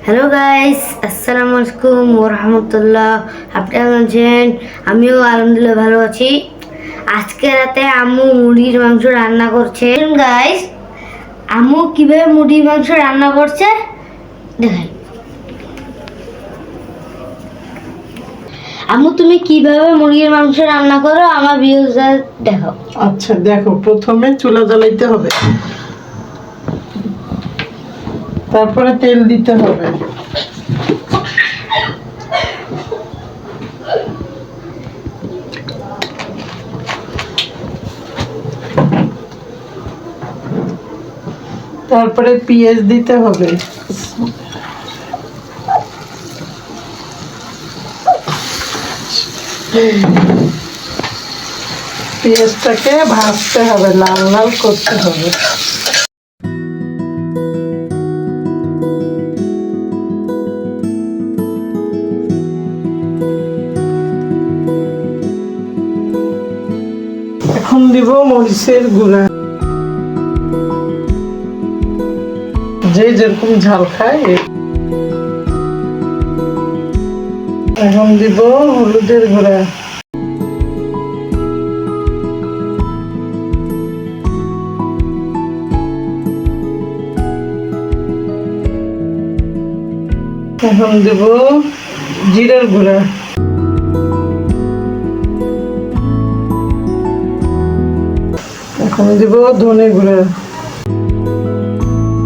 Hello guys, আসসালামু আলাইকুম ওয়া রাহমাতুল্লাহ। আপনারা আছেন? আমিও আলহামদুলিল্লাহ ভালো আছি। আজকে রাতে আম্মু মুরগির মাংস রান্না করছে। গাইস, আম্মু কিভাবে মুরগির মাংস রান্না করছে দেখাই। আম্মু, তুমি কিভাবে মুরগির মাংস রান্না করো আমার ভিউয়ারদের দেখাও। আচ্ছা দেখো, প্রথমে চুলা জ্বালাইতে হবে, তারপরে তেল দিতে হবে, তারপরে পেঁয়াজ দিতে হবে, পেঁয়াজটাকে ভাজতে হবে, লাল লাল করতে হবে। এখন দিব মরিচের গুঁড়া, যে যেরকম ঝাল খায়। এখন দিব হলুদের গুঁড়া, এখন দেব জিরার গুঁড়া, এখন দিব ধনে গুঁড়া।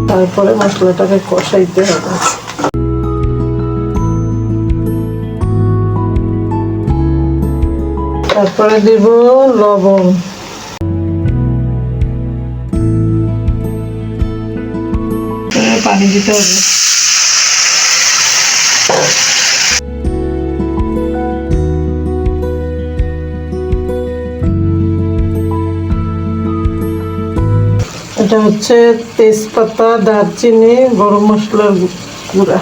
তারপরে মশলাটাকে কষাইতে হবে। তারপরে দিব লবণ, পানি দিতে হবে। এটা হচ্ছে তেজপাতা, দারচিনি, গরম মশলার গুঁড়া।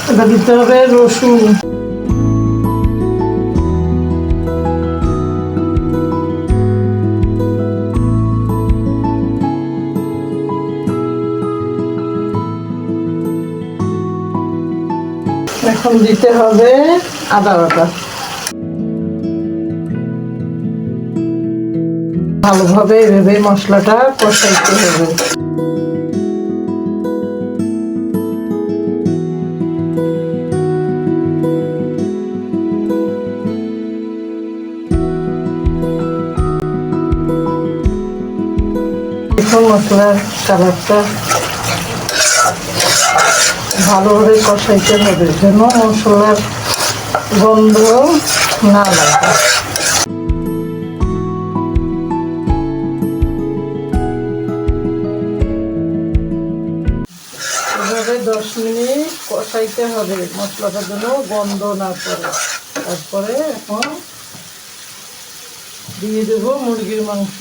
এটা দিতে হবে রসুন, এখন দিতে হবে আদা বাটা। ভালোভাবে এভাবে মশলাটা কষাইতে হবে। এখন মশলার কালারটা ভালোভাবে কষাইতে হবে, যেন মশলার গন্ধ না লাগে। এভাবে 10 মিনিট কষাইতে হবে, মশলাটা যেন গন্ধ না করে। তারপরে এখন দিয়ে দেবো মুরগির মাংস।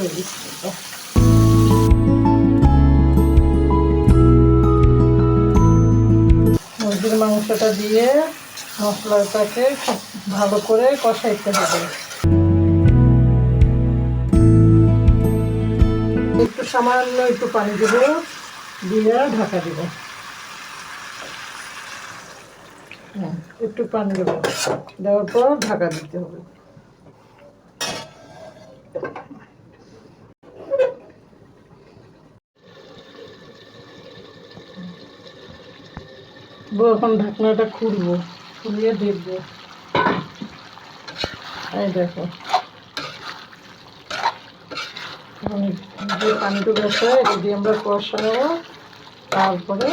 মুরগির মাংসটা দিয়ে মশলাটাকে খুব ভালো করে কষাইতে হবে। একটু সামান্য একটু পানি দেব, দিয়ে ঢাকা দেব। একটু পানি দেবো, দেওয়ার পর ঢাকা দিতে হবে। এখন ঢাকনাটা খুলবো, খুলিয়ে দেখবো। এই দেখো, যে পানিটুকু আছে এটা দিয়ে আমরা কষাবো। তারপরে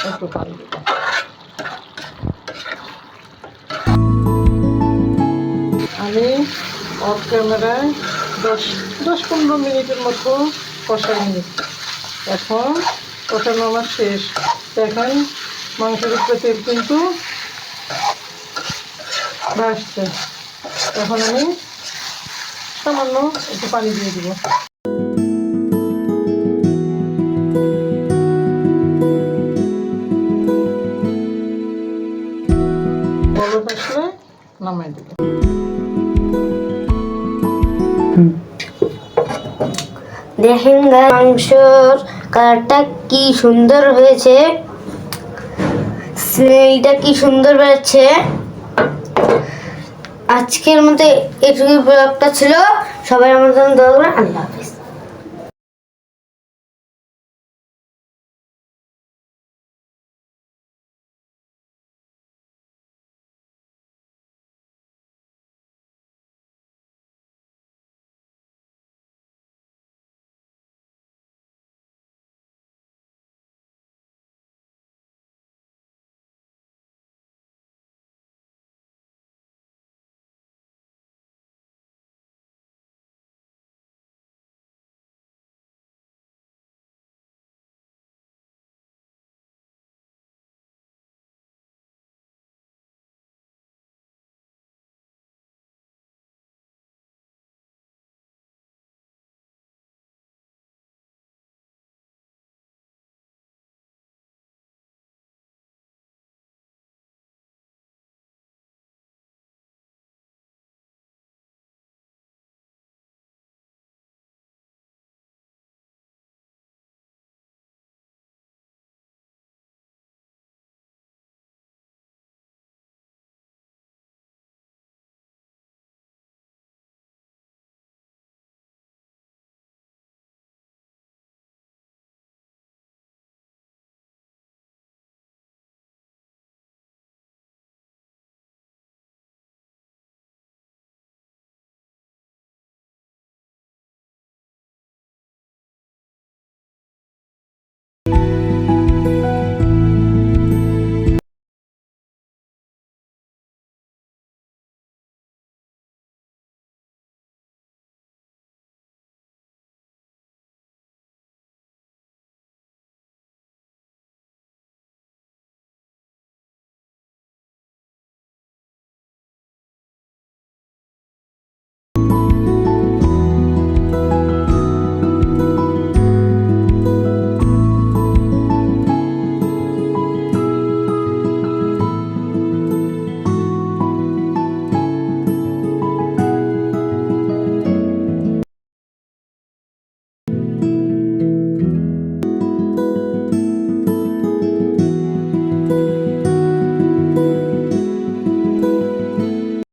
একটু পানি দেবো। আমি অফ ক্যামেরায় 10-15 মিনিটের মতো কষাই নিচ্ছি। এখন কষানো আমার শেষ। দেখেন মাংসের উপরে তেল কিন্তু ভাসছে। এখন আমি সামান্য একটু পানি দিয়ে দিব। সময় দেবো। দেখেন guys, মাংসর কালারটা কি সুন্দর হয়েছে, স্মেলটা কি সুন্দর বেরোচ্ছে। আজকের মতো এটুকু ব্লগটা ছিল। সবাই আমার জন্য দোয়া করবেন। আল্লাহ হাফেজ।